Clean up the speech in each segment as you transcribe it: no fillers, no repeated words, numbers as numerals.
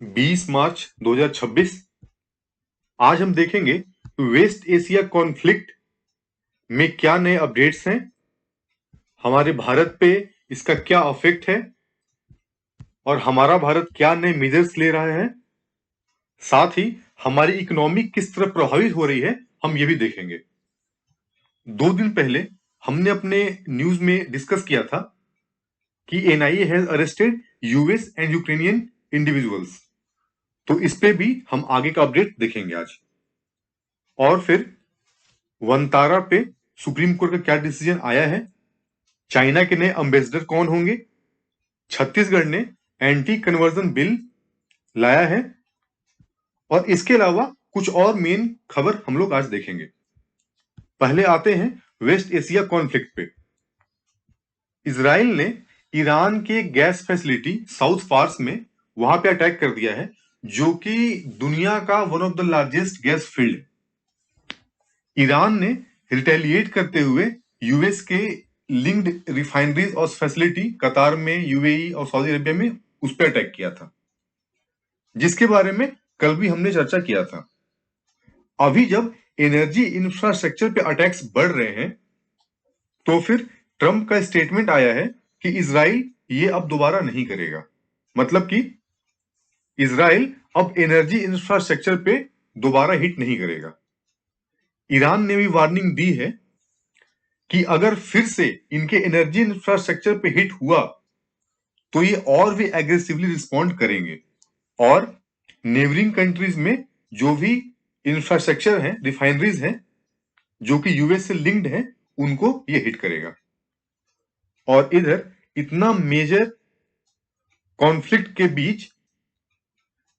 20 मार्च 2026। आज हम देखेंगे वेस्ट एशिया कॉन्फ्लिक्ट में क्या नए अपडेट्स हैं, हमारे भारत पे इसका क्या इफेक्ट है और हमारा भारत क्या नए मेजर्स ले रहा है। साथ ही हमारी इकोनॉमी किस तरह प्रभावित हो रही है, हम ये भी देखेंगे। 2 दिन पहले हमने अपने न्यूज में डिस्कस किया था कि NIA has arrested US and Ukrainian individuals. तो इस पे भी हम आगे का अपडेट देखेंगे आज। और फिर वंतारा पे सुप्रीम कोर्ट का क्या डिसीजन आया है, चाइना के नए एम्बेसडर कौन होंगे, छत्तीसगढ़ ने एंटी कन्वर्जन बिल लाया है और इसके अलावा कुछ और मेन खबर हम लोग आज देखेंगे। पहले आते हैं वेस्ट एशिया कॉन्फ्लिक्ट पे। इजराइल ने ईरान के गैस फैसिलिटी साउथ फार्स में वहां पे अटैक कर दिया है, जो कि दुनिया का one of the largest gas field. Iran ने रिटेलिएट करते हुए यूएस के लिंक्ड रिफाइनरीज और फैसिलिटी कतार में, यूएई और सऊदी अरेबिया में उस पर अटैक किया था, जिसके बारे में कल भी हमने चर्चा किया था। अभी जब एनर्जी इंफ्रास्ट्रक्चर पे अटैक्स बढ़ रहे हैं, तो फिर ट्रंप का स्टेटमेंट आया है कि इजराइल ये अब दोबारा नहीं करेगा। मतलब कि इजराइल अब एनर्जी इंफ्रास्ट्रक्चर पे दोबारा हिट नहीं करेगा। ईरान ने भी वार्निंग दी है कि अगर फिर से इनके एनर्जी इंफ्रास्ट्रक्चर पे हिट हुआ तो ये और भी एग्रेसिवली रिस्पॉन्ड करेंगे और नेबरिंग कंट्रीज में जो भी इंफ्रास्ट्रक्चर है, रिफाइनरीज हैं जो कि यूएस से लिंक्ड हैं, उनको ये हिट करेगा। और इधर इतना मेजर कॉन्फ्लिक्ट के बीच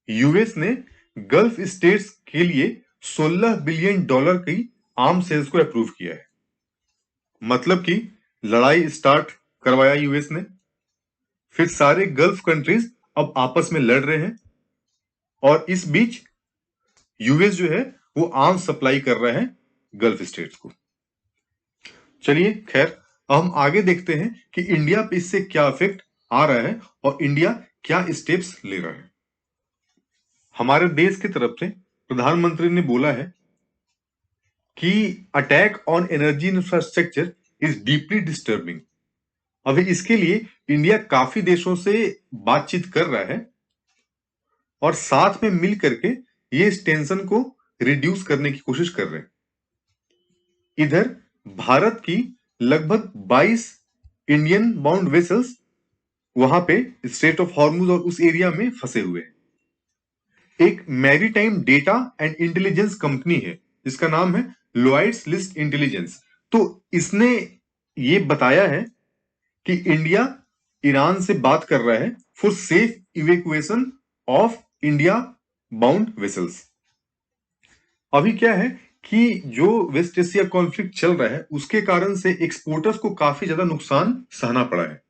यूएस ने गल्फ स्टेट्स के लिए $16 बिलियन की आर्म सेल्स को अप्रूव किया है। मतलब कि लड़ाई स्टार्ट करवाया यूएस ने, फिर सारे गल्फ कंट्रीज अब आपस में लड़ रहे हैं और इस बीच यूएस जो है वो आर्म्स सप्लाई कर रहा है गल्फ स्टेट्स को। चलिए खैर, अब हम आगे देखते हैं कि इंडिया पे इससे क्या इफेक्ट आ रहा है और इंडिया क्या स्टेप्स ले रहा है। हमारे देश की तरफ से प्रधानमंत्री ने बोला है कि attack on energy infrastructure is deeply disturbing. अभी इसके लिए इंडिया काफी देशों से बातचीत कर रहा है और साथ में मिल करके ये इस टेंशन को रिड्यूस करने की कोशिश कर रहे हैं। इधर भारत की लगभग 22 इंडियन बाउंड वेसल्स वहां पे स्ट्रेट ऑफ हॉर्मुज और उस एरिया में फंसे हुए हैं। एक maritime data and intelligence company है जिसका नाम है लॉयड्स लिस्ट इंटेलिजेंस। तो इसने ये बताया है कि इंडिया ईरान से बात कर रहा है for safe evacuation of India bound vessels. अभी क्या है कि जो वेस्ट एशिया कॉन्फ्लिक्ट चल रहा है उसके कारण से एक्सपोर्टर्स को काफी ज्यादा नुकसान सहना पड़ा है।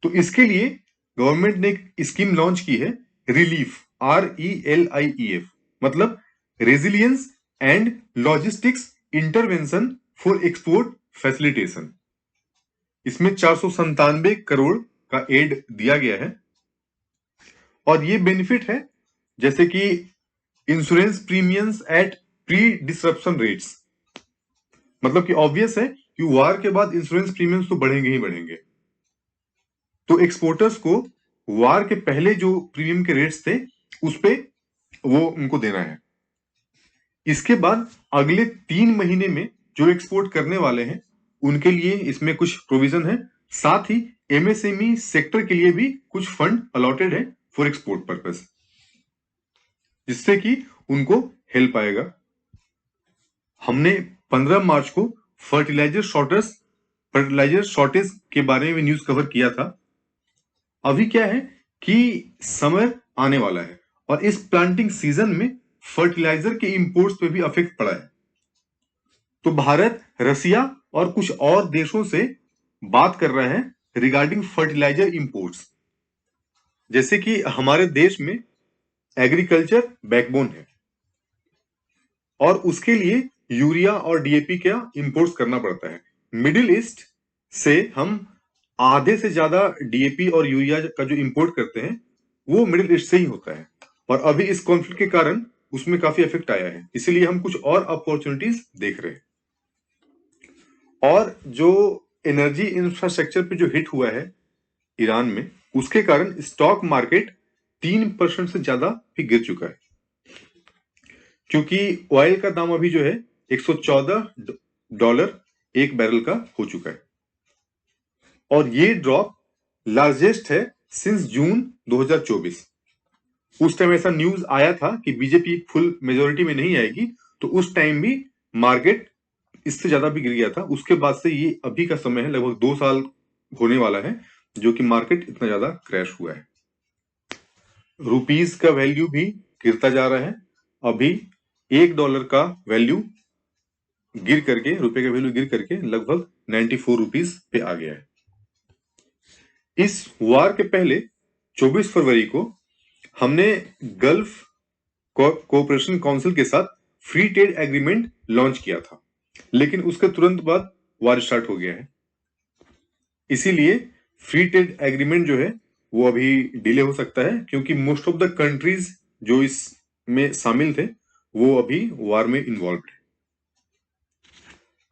तो इसके लिए गवर्नमेंट ने एक स्कीम लॉन्च की है, रिलीफ, RELIEF, मतलब resilience and logistics intervention for export facilitation. इसमें 497 करोड़ का एड दिया गया है और ये बेनिफिट है जैसे कि insurance premiums at pre disruption rates. मतलब कि ऑब्वियस है कि वार के बाद इंश्योरेंस प्रीमियम्स तो बढ़ेंगे ही बढ़ेंगे, तो एक्सपोर्टर्स को वार के पहले जो प्रीमियम के रेट्स थे उस पे वो उनको देना है। इसके बाद अगले 3 महीने में जो एक्सपोर्ट करने वाले हैं उनके लिए इसमें कुछ प्रोविजन है। साथ ही MSME सेक्टर के लिए भी कुछ फंड अलॉटेड है फॉर एक्सपोर्ट पर्पस, जिससे कि उनको हेल्प आएगा। हमने 15 मार्च को फर्टिलाइजर शॉर्टेज के बारे में न्यूज कवर किया था। अभी क्या है कि समर आने वाला है और इस प्लांटिंग सीजन में फर्टिलाइजर के इंपोर्ट्स पे भी अफेक्ट पड़ा है। तो भारत रसिया और कुछ और देशों से बात कर रहा है रिगार्डिंग फर्टिलाइजर इंपोर्ट्स। जैसे कि हमारे देश में एग्रीकल्चर बैकबोन है और उसके लिए यूरिया और DAP का इंपोर्ट्स करना पड़ता है। मिडिल ईस्ट से हम आधे से ज्यादा DAP और यूरिया का जो इंपोर्ट करते हैं वो मिडिल ईस्ट से ही होता है, और अभी इस कॉन्फ्लिक्ट के कारण उसमें काफी इफेक्ट आया है, इसीलिए हम कुछ और अपॉर्चुनिटीज देख रहे हैं। और जो एनर्जी इंफ्रास्ट्रक्चर पे जो हिट हुआ है ईरान में, उसके कारण स्टॉक मार्केट 3% से ज्यादा भी गिर चुका है, क्योंकि ऑयल का दाम अभी जो है $114 एक बैरल का हो चुका है, और ये ड्रॉप लार्जेस्ट है सिंस जून 2024। उस टाइम ऐसा न्यूज आया था कि बीजेपी फुल मेजोरिटी में नहीं आएगी, तो उस टाइम भी मार्केट इससे ज्यादा भी गिर गया था। उसके बाद से ये अभी का समय है, लगभग 2 साल होने वाला है जो कि मार्केट इतना ज्यादा क्रैश हुआ है। रुपीस का वैल्यू भी गिरता जा रहा है, अभी $1 का वैल्यू गिर करके, रुपए का वैल्यू गिर करके लगभग 94 रुपीस पे आ गया है। इस वार के पहले 24 फरवरी को हमने गल्फ कोऑपरेशन काउंसिल के साथ फ्री ट्रेड एग्रीमेंट लॉन्च किया था, लेकिन उसके तुरंत बाद वार स्टार्ट हो गया है। इसीलिए फ्री ट्रेड एग्रीमेंट जो है वो अभी डिले हो सकता है, क्योंकि मोस्ट ऑफ द कंट्रीज जो इसमें शामिल थे वो अभी वार में इन्वॉल्व है।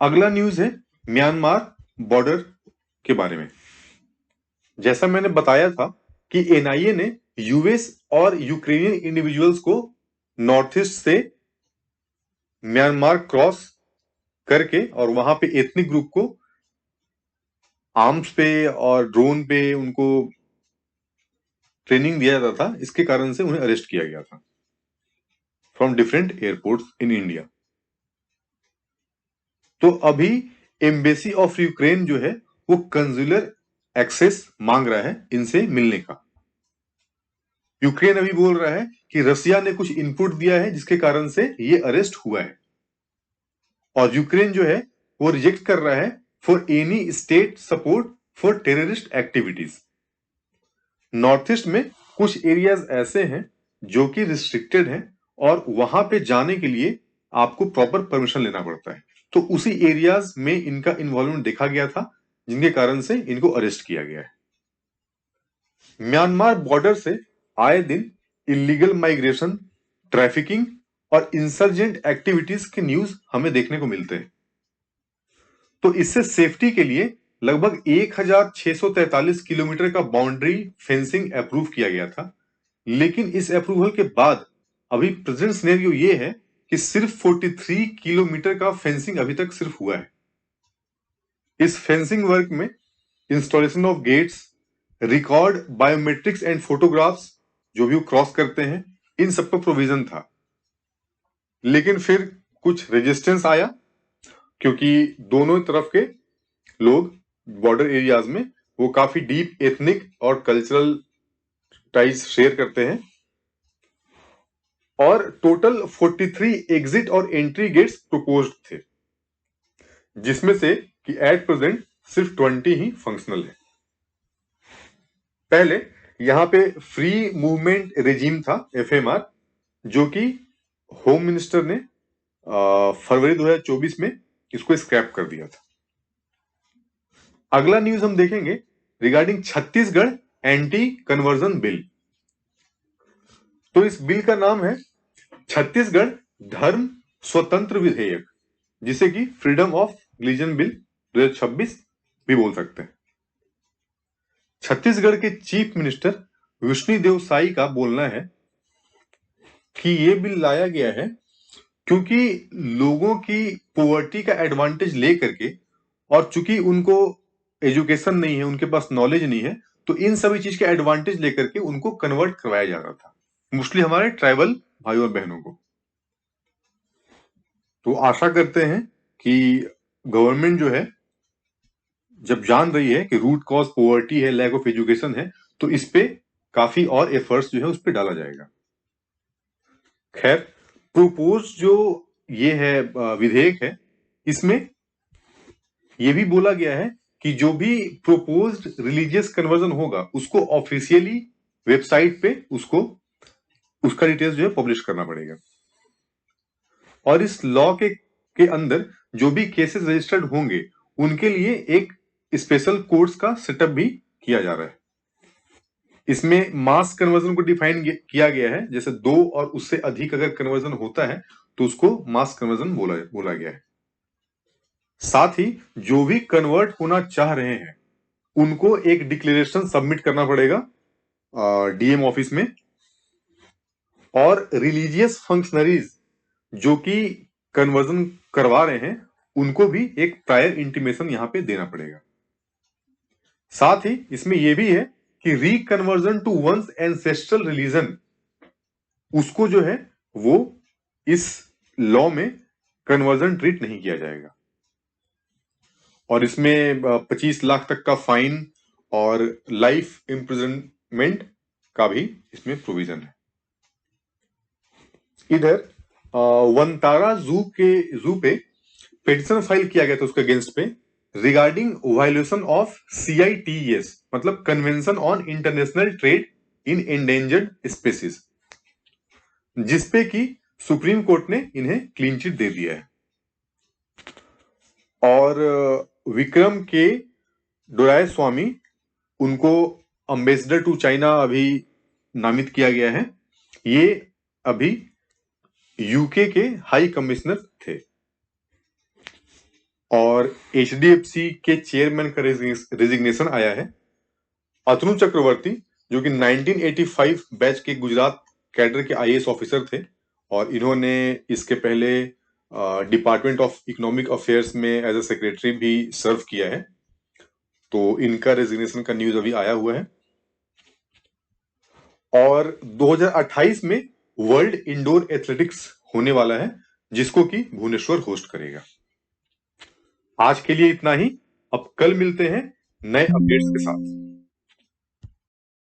अगला न्यूज है म्यांमार बॉर्डर के बारे में। जैसा मैंने बताया था कि एनआईए ने यूएस और यूक्रेनियन इंडिविजुअल्स को नॉर्थ ईस्ट से म्यांमार क्रॉस करके और वहां पे एथनिक ग्रुप को आर्म्स पे और ड्रोन पे उनको ट्रेनिंग दिया जाता था, इसके कारण से उन्हें अरेस्ट किया गया था from different airports in India. तो अभी एम्बेसी ऑफ यूक्रेन जो है वो कंसुलर एक्सेस मांग रहा है इनसे मिलने का। यूक्रेन अभी बोल रहा है कि रसिया ने कुछ इनपुट दिया है जिसके कारण से ये अरेस्ट हुआ है, और यूक्रेन जो है वो रिजेक्ट कर रहा है for any state support for terrorist activities. North east में कुछ एरियाज ऐसे हैं जो कि रिस्ट्रिक्टेड हैं, और वहां पे जाने के लिए आपको प्रॉपर परमिशन लेना पड़ता है, तो उसी एरियाज में इनका इन्वॉल्वमेंट देखा गया था, जिनके कारण से इनको अरेस्ट किया गया है। म्यांमार बॉर्डर से आए दिन इलीगल माइग्रेशन, ट्रैफिकिंग और इंसर्जेंट एक्टिविटीज के न्यूज हमें देखने को मिलते हैं। तो इससे सेफ्टी के लिए लगभग 1643 किलोमीटर का बाउंड्री फेंसिंग अप्रूव किया गया था, लेकिन इस अप्रूवल के बाद अभी प्रेजेंट सिनेरियो ये है कि सिर्फ 43 किलोमीटर का फेंसिंग अभी तक सिर्फ हुआ है। इस फेंसिंग वर्क में installation of gates, record biometrics and photographs जो भी वो क्रॉस करते हैं, इन सब का प्रोविजन था। लेकिन फिर कुछ रेजिस्टेंस आया, क्योंकि दोनों तरफ के लोग बॉर्डर एरियाज में वो काफी डीप एथनिक और कल्चरल टाइज शेयर करते हैं, और टोटल 43 एग्जिट और एंट्री गेट्स प्रपोज्ड थे, जिसमें से कि एट प्रेजेंट सिर्फ 20 ही फंक्शनल है। पहले यहां पे फ्री मूवमेंट रेजिम था, एफएमआर, जो कि होम मिनिस्टर ने फरवरी 2024 में इसको स्क्रैप कर दिया था। अगला न्यूज हम देखेंगे regarding Chhattisgarh anti conversion bill. तो इस बिल का नाम है छत्तीसगढ़ धर्म स्वतंत्र विधेयक, जिसे कि फ्रीडम ऑफ रिलीजन बिल 2026 भी बोल सकते हैं। छत्तीसगढ़ के चीफ मिनिस्टर विष्णुदेव साई का बोलना है कि ये बिल लाया गया है क्योंकि लोगों की पॉवर्टी का एडवांटेज ले करके, और चूंकि उनको एजुकेशन नहीं है, उनके पास नॉलेज नहीं है, तो इन सभी चीज के एडवांटेज लेकर के उनको कन्वर्ट करवाया जा रहा था, मोस्टली हमारे ट्राइबल भाई और बहनों को। तो आशा करते हैं कि गवर्नमेंट जो है जब जान रही है कि रूट कॉज पॉवर्टी है, लैक ऑफ एजुकेशन है, तो इस पे काफी और एफर्ट्स जो है उस पे डाला जाएगा। खैर, प्रोपोज जो ये है विधेयक है, इसमें ये भी बोला गया है कि जो भी प्रोपोज्ड रिलीजियस कन्वर्जन होगा उसको ऑफिशियली वेबसाइट पे उसका डिटेल्स जो है पब्लिश करना पड़ेगा, और इस लॉ के अंदर जो भी केसेस रजिस्टर्ड होंगे उनके लिए एक स्पेशल कोर्ट्स का सेटअप भी किया जा रहा है। इसमें मास कन्वर्जन को डिफाइन किया गया है, जैसे 2 और उससे अधिक अगर कन्वर्जन होता है तो उसको मास कन्वर्जन बोला गया है। साथ ही जो भी कन्वर्ट होना चाह रहे हैं उनको एक डिक्लेरेशन सबमिट करना पड़ेगा डीएम ऑफिस में, और रिलीजियस फंक्शनरीज जो कि कन्वर्जन करवा रहे हैं उनको भी एक प्रायर इंटीमेशन यहां पे देना पड़ेगा। साथ ही इसमें यह भी है कि रिकन्वर्जन टू वंस एंसेस्ट्रल रिलीजन, उसको जो है वो इस लॉ में कन्वर्जन ट्रीट नहीं किया जाएगा। और इसमें 25 लाख तक का फाइन और लाइफ इम्प्रिजनमेंट का भी इसमें प्रोविजन है। इधर वनतारा जू पे पिटीशन फाइल किया गया था उसके अगेंस्ट पे रिगार्डिंग वायलेशन ऑफ CITES, मतलब convention on international trade in endangered species, जिसपे कि सुप्रीम कोर्ट ने इन्हें क्लीन चिट दे दिया है। और विक्रम के डोराय स्वामी, उनको अम्बेसडर टू चाइना अभी नामित किया गया है। ये अभी यूके के हाई कमिश्नर थे। और HDFC के चेयरमैन का रेजिग्नेशन आया है। अतनु चक्रवर्ती, जो कि 1985 बैच के गुजरात कैडर के IAS ऑफिसर थे और इन्होंने इसके पहले डिपार्टमेंट ऑफ इकोनॉमिक अफेयर्स में एज ए सेक्रेटरी भी सर्व किया है, तो इनका रेजिग्नेशन का न्यूज अभी आया हुआ है। और 2028 में वर्ल्ड इंडोर एथलेटिक्स होने वाला है, जिसको कि भुवनेश्वर होस्ट करेगा। आज के लिए इतना ही। अब कल मिलते हैं नए अपडेट्स के साथ।